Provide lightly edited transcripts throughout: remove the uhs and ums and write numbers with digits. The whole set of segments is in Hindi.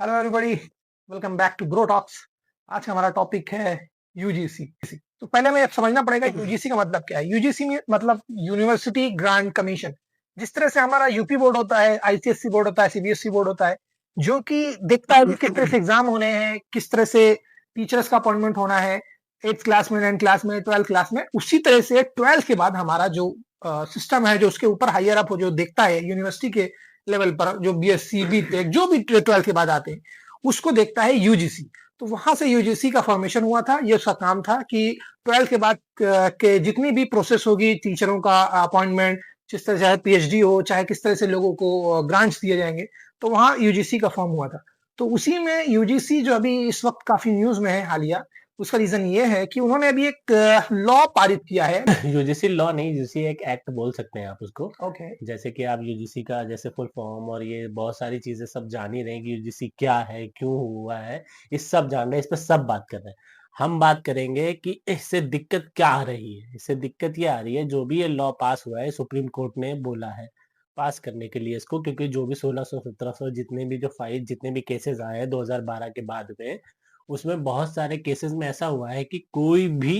Hello everybody, welcome back to Groww talks. आज का हमारा टॉपिक है यूजीसी। तो पहले हमें समझना पड़ेगा यूजीसी का मतलब क्या है। यूजीसी में मतलब यूनिवर्सिटी ग्रांट कमीशन। जिस तरह से हमारा यूपी बोर्ड होता है, आईसीएससी बोर्ड होता है, सीबीएसई बोर्ड होता है, जो कि देखता है कि किस तरह से एग्जाम होने हैं, किस तरह से टीचर्स का अपॉइंटमेंट होना है 8th क्लास में, 9th क्लास में, 12th क्लास में। उसी तरह से 12th के बाद हमारा जो सिस्टम है, जो उसके ऊपर हायर अप हो, जो देखता है यूनिवर्सिटी के लेवल पर, जो बीएससी बीटेक जो भी 12th के बाद आते हैं, उसको देखता है यूजीसी। तो वहां से यूजीसी का फॉर्मेशन हुआ था। ये उसका काम था कि 12th के बाद के जितनी भी प्रोसेस होगी, टीचरों का अपॉइंटमेंट, जिस तरह चाहे पीएचडी हो, चाहे किस तरह से लोगों को ग्रांट्स दिए जाएंगे, तो वहां यूजीसी का फॉर्म हुआ था। तो उसी में यूजीसी जो अभी इस वक्त काफी न्यूज में है हालिया, उसका रीजन ये है कि उन्होंने अभी एक लॉ पारित किया है। यूजीसी लॉ नहीं, यूजीसी एक एक्ट बोल सकते हैं आप उसको। ओके। जैसे कि आप यूजीसी का जैसे फुल फॉर्म और ये बहुत सारी चीजें सब जान ही रहे हैं कि यूजीसी क्या है, क्यों हुआ है, इस सब जान रहे हैं, इस पर सब बात कर रहे हैं। हम बात करेंगे कि इससे दिक्कत क्या आ रही है। इससे दिक्कत ये आ रही है, जो भी ये लॉ पास हुआ है, सुप्रीम कोर्ट ने बोला है पास करने के लिए इसको, क्योंकि जो भी 1600 1700 जितने भी जो फाइल जितने भी केसेस आए हैं 2012 के बाद में, उसमें बहुत सारे केसेस में ऐसा हुआ है कि कोई भी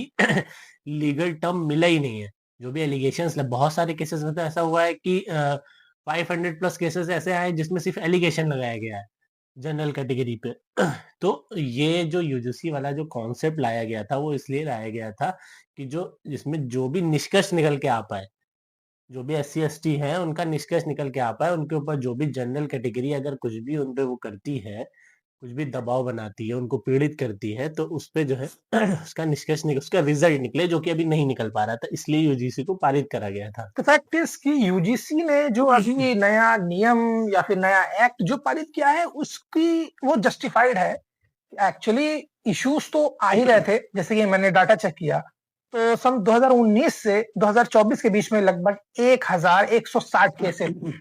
लीगल टर्म मिला ही नहीं है। जो भी एलिगेशंस, बहुत सारे केसेस में तो ऐसा हुआ है कि 500 प्लस केसेस ऐसे आए जिसमें सिर्फ एलिगेशन लगाया गया है जनरल कैटेगरी पे। तो ये जो यूजीसी वाला जो कॉन्सेप्ट लाया गया था, वो इसलिए लाया गया था कि जो इसमें जो भी निष्कर्ष निकल के आ पाए, जो भी एससी एसटी हैं उनका निष्कर्ष निकल के आ पाए, उनके ऊपर जो भी जनरल कैटेगरी अगर कुछ भी उन पे वो करती है, कुछ भी दबाव बनाती है, उनको पीड़ित करती है, तो उस पे जो है उसका निष्कर्ष उसका रिजल्ट निकले, जो कि अभी नहीं निकल पा रहा था, इसलिए यूजीसी को पारित करा गया था। द फैक्ट इज कि यूजीसी ने जो अभी नया नियम या फिर नया एक्ट जो पारित किया है, उसकी वो जस्टिफाइड है। एक्चुअली इश्यूज तो आ ही रहे थे। जैसे कि मैंने डाटा चेक किया, तो सन 2019 से 2024 के बीच में लगभग 1160 केसेस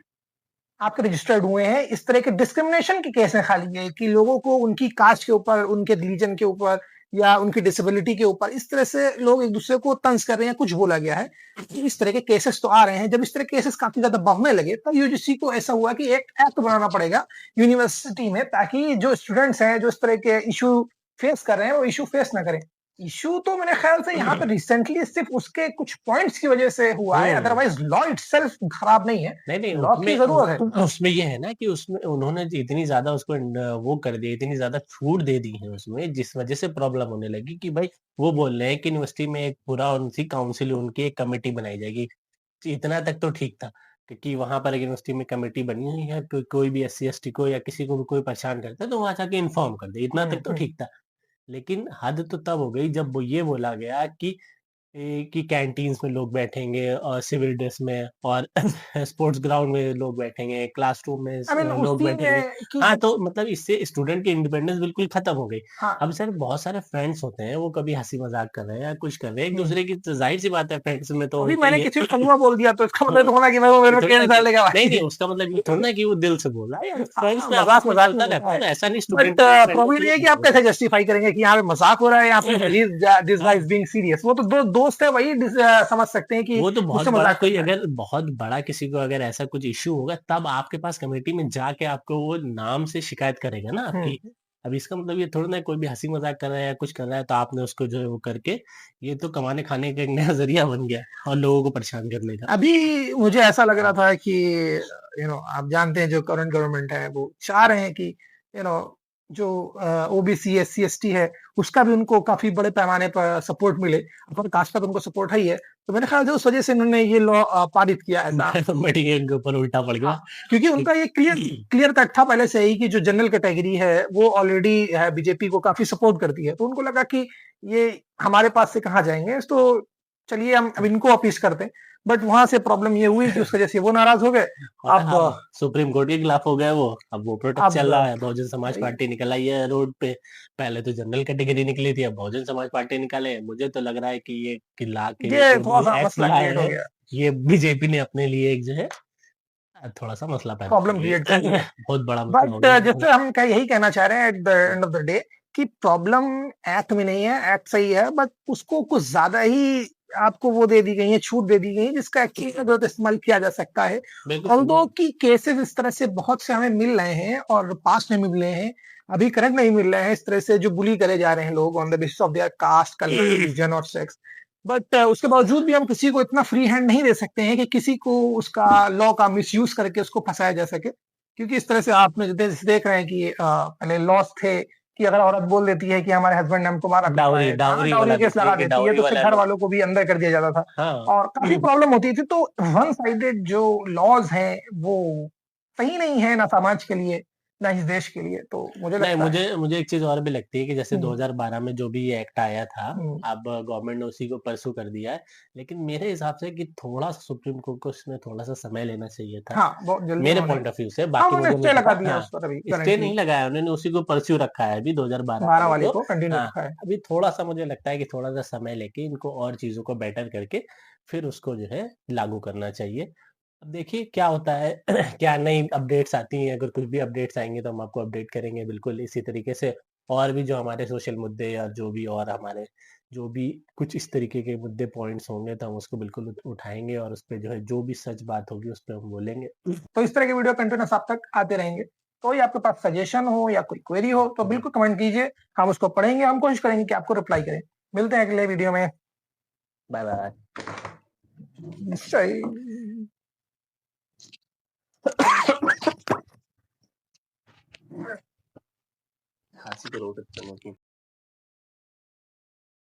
आपके रजिस्टर्ड हुए हैं। इस तरह के डिस्क्रिमिनेशन के केस हैं खाली, ये कि लोगों को उनकी कास्ट के ऊपर, उनके रिलीजन के ऊपर या उनकी डिसेबिलिटी के ऊपर इस तरह से लोग एक दूसरे को तंज कर रहे हैं, कुछ बोला गया है। इस तरह के केसेस तो आ रहे हैं। जब इस तरह के केसेस काफी ज्यादा बढ़ने लगे, तब यूजीसी को ऐसा हुआ कि एक एक्ट बनाना पड़ेगा यूनिवर्सिटी में, ताकि जो स्टूडेंट्स हैं जो इस तरह के इशू फेस कर रहे हैं, वो इशू फेस ना करें। इशू तो मेरे ख्याल से यहाँ पे रिसेंटली सिर्फ उसके कुछ पॉइंट्स की वजह से हुआ है, अदरवाइज लॉ इटसेल्फ खराब नहीं है। नहीं, लॉ की जरूरत है। उसमें ये है ना कि उसमें उन्होंने इतनी ज्यादा उसको वो कर दिया, इतनी ज्यादा छूट दे दी है उसमें, जिस वजह से प्रॉब्लम होने लगी कि भाई वो बोल रहे हैं कि यूनिवर्सिटी में एक पूरा उनकी काउंसिल, उनकी एक कमेटी बनाई जाएगी। इतना तक तो ठीक था, क्योंकि वहां पर यूनिवर्सिटी में कमेटी बनी हुई है, तो कोई भी एससी एसटी को या किसी को भी कोई परेशान करता है तो वहां जाके इन्फॉर्म कर दे, इतना तक तो ठीक था। लेकिन हद तो तब हो गई जब वो ये बोला गया कि कैंटीन्स में लोग बैठेंगे और सिविल ड्रेस में, और स्पोर्ट्स ग्राउंड में लोग बैठेंगे, क्लासरूम में आई मीन लोग उसी बैठेंगे। में कि हाँ, तो मतलब इससे स्टूडेंट की इंडिपेंडेंस बिल्कुल खत्म हो गई। हाँ। अब सर बहुत सारे फ्रेंड्स होते हैं, वो कभी हंसी मजाक कर रहे हैं या कुछ कर रहे हैं एक दूसरे की, तो जाहिर सी बात है फ्रेंड्स में तो अभी होता ही मैंने है। किसी को कनुआ बोल दिया तो इसका मतलब तो होना कि मैं वो मेरे ये को थोड़ी ना केस कि डालेगा नहीं भाई। नहीं, उसका मतलब ये थोड़ा ना कि वो दिल से बोल रहा है यार, फ्रेंड्स में मजाक आपस में मजाक में चलता बोल रहता रहा है है। ना, ऐसा नहीं बट स्टूडेंट फ्रेंड होते प्रॉब्लम ही ये है कि ऐसे आप बोल कैसे जस्टिफाई करेंगे कि यहाँ पे मजाक हो रहा है, यहाँ पे दिस गाइस बीइंग सीरियस। वो तो दो दोस्त है, वही समझ सकते हैं कि वो तो बहुत मुझसे बड़ा मजाक कर कोई, रहा है। अगर बहुत बड़ा किसी को अगर ऐसा कुछ इश्यू होगा, तब आपके पास कमेटी में जाके आपको वो नाम से शिकायत करेगा ना आपकी। अब इसका मतलब ये थोड़ा ना कोई भी हंसी मजाक कर रहा है या कुछ कर रहा है तो आपने उसको जो है वो करके, ये तो कमाने खाने का एक नया जरिया बन गया और लोगों को परेशान करने का। अभी मुझे ऐसा लग रहा था कि आप जानते हैं जो करंट गवर्नमेंट है, वो चाह रहे हैं कि जो ओबीसी एससी एसटी है, उसका भी उनको काफी बड़े पैमाने पर सपोर्ट मिले। अपर कास्ट का तो उनको सपोर्ट है ही है। तो मेरे ख्याल से उस वजह से इन्होंने ये लॉ पारित किया ऐसा। मेडिकेल के ऊपर उल्टा पड़ हाँ, गया। क्योंकि उनका ये क्लियर क्लियर कट था पहले से ही कि जो जनरल कैटेगरी है वो ऑलरेडी है, बीजेपी को काफी सपोर्ट करती है। तो उनको लगा कि ये हमारे पास से कहाँ जाएंगे, तो चलिए हम अब इनको अपील करते हैं। बट वहां से प्रॉब्लम ये हुई कि उसकी वजह से वो नाराज हो गए। और अब अब सुप्रीम कोर्ट के खिलाफ हो गया वो, अब वो प्रोटेस्ट अब चल रहा है, बहुजन समाज वही पार्टी निकल आई है रोड पे। पहले तो जनरल कैटेगरी निकली थी, अब बहुजन समाज पार्टी निकाले। मुझे तो लग रहा है कि ये किला के ये जो थोड़ा सा एक्ट मसला लाए क्रिएट हो हैं, गया, ये बीजेपी ने अपने लिए एक जो है थोड़ा सा मसला पैदा कर प्रॉब्लम क्रिएट कर दिया। दिया। बहुत बड़ा मसला हो बट गया। जैसे हम यही कहना चाह रहे हैं at the end of the day कि प्रॉब्लम एक्ट में नहीं है, एक्ट सही है, बट उसको कुछ ज्यादा ही आपको वो दे दी गई है, छूट दे दी गई है, जिसका एक्चुअली में गलत इस्तेमाल किया जा सकता है। बिल्कुल ऑल्दो की केसेस इस तरह से बहुत से हमें मिल रहे हैं और पास्ट में भी मिले हैं, अभी करंट में ही मिल रहे हैं, इस तरह से जो बुली करे जा रहे हैं लोग on the basis of their caste, colour, religion और सेक्स। बट उसके बावजूद भी हम किसी को इतना फ्री हैंड नहीं दे सकते हैं कि किसी को उसका लॉ का मिसयूज करके उसको फंसाया जा सके, क्योंकि इस तरह से आपने देख रहे हैं कि पहले लॉस थे कि अगर औरत बोल देती है कि हमारे हस्बैंड ने हमको मारा पीटा डाउरी है, डाउरी डाउरी वाला केस लगा देखिए, देती है, डाउरी तो फिर वाला घर लो वालों को भी अंदर कर दिया जाता था हाँ और काफी प्रॉब्लम होती थी। तो वन साइडेड जो लॉज हैं वो सही नहीं है, ना समाज के लिए ना इस देश के लिए, तो मुझे नहीं, लगता है। मुझे मुझे एक चीज़ और भी लगती है कि जैसे हम्म, 2012 में जो भी ये एक्ट आया था, हम्म, अब गवर्नमेंट ने उसी को परस्यू कर दिया है। लेकिन मेरे हिसाब से कि थोड़ा-सा सुप्रीम कोर्ट को इसमें थोड़ा-सा समय लेना चाहिए था। हाँ बहुत जल्दी मेरे उन्होंने, पॉइंट ऑफ व्यू से, हाँ बाकी उन्होंने मुझे नहीं स्टे लगा पता दिया हाँ, उस पर अभी स्टे करंटली, नहीं लगाया उन्होंने, उसी को परस्यू रखा है अभी 2012 12 वाले वाले को। को कंटिन्यू हाँ, रखा है। अभी थोड़ा-सा मुझे लगता है कि थोड़ा-सा समय लेके इनको और चीज़ों को बेटर करके फिर उसको जो है लागू करना चाहिए। अब देखिए क्या होता है क्या नई अपडेट्स आती हैं, अगर कुछ भी अपडेट्स आएँगे तो हम आपको अपडेट करेंगे बिल्कुल इसी तरीके से। और भी जो हमारे सोशल मुद्दे या जो भी और हमारे जो भी कुछ इस तरीके के मुद्दे पॉइंट्स होंगे तो हम उसको बिल्कुल उठाएँगे और उस पे जो है जो भी सच बात होगी उस पे हम बोलेंगे। तो इस तरह के वीडियो कंटिन्यूस आप तक आते रहेंगे। कोई आपके पास सजेशन हो या कोई क्वेरी हो तो बिल्कुल कमेंट कीजिए, हम उसको पढ़ेंगे, हम कोशिश करेंगे कि आपको रिप्लाई करें। मिलते हैं अगले वीडियो में। Bye bye. निश्चय। खाँसी तो रोक